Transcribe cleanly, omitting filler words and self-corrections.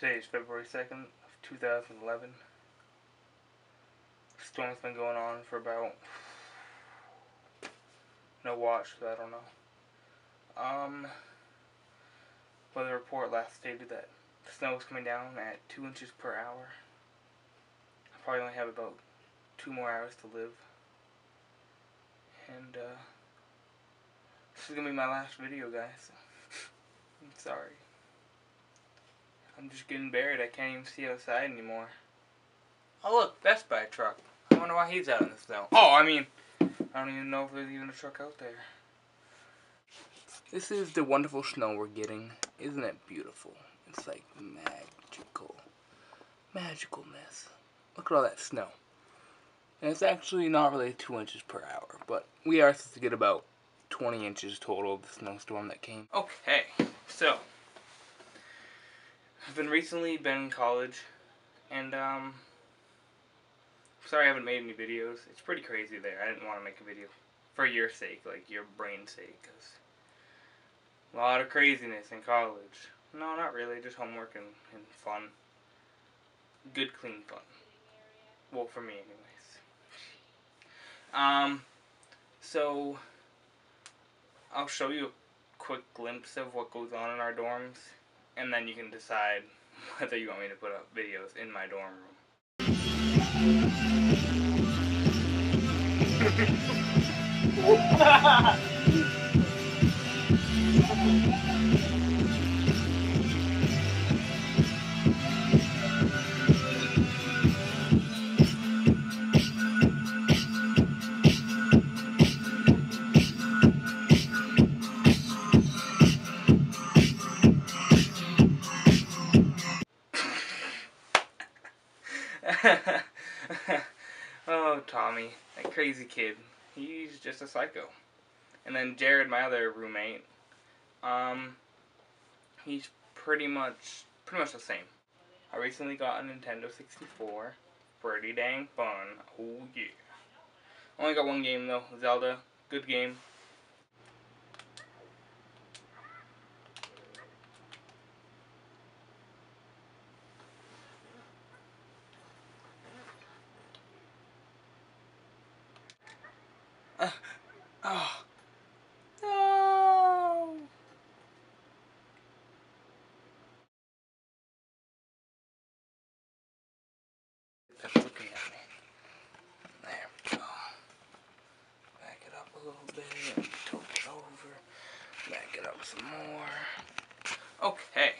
Today is February 2nd of 2011. Storm's been going on for about, no watch, so I don't know. Weather report last stated that the snow is coming down at 2 inches per hour. I probably only have about 2 more hours to live. And, this is gonna be my last video, guys. I'm sorry. I'm just getting buried. I can't even see outside anymore. Oh look, Best Buy truck. I wonder why he's out in the snow. Oh, I don't even know if there's even a truck out there. This is the wonderful snow we're getting. Isn't it beautiful? It's like magical. Magicalness. Look at all that snow. And it's actually not really 2 inches per hour, but we are supposed to get about 20 inches total of the snowstorm that came. Okay, so I've recently been in college, and sorry I haven't made any videos. It's pretty crazy there. I didn't want to make a video for your sake, like your brain's sake, because a lot of craziness in college. No, not really, just homework and fun. Good, clean fun. Well, for me anyways. So I'll show you a quick glimpse of what goes on in our dorms, and then you can decide whether you want me to put up videos in my dorm room. Oh, Tommy, that crazy kid. He's just a psycho. And then Jared, my other roommate, he's pretty much the same. I recently got a Nintendo 64. Pretty dang fun. Oh yeah. Only got one game though, Zelda. Good game. Oh. No. That's looking at me. There we go. Back it up a little bit. Tilt it over. Back it up some more. Okay.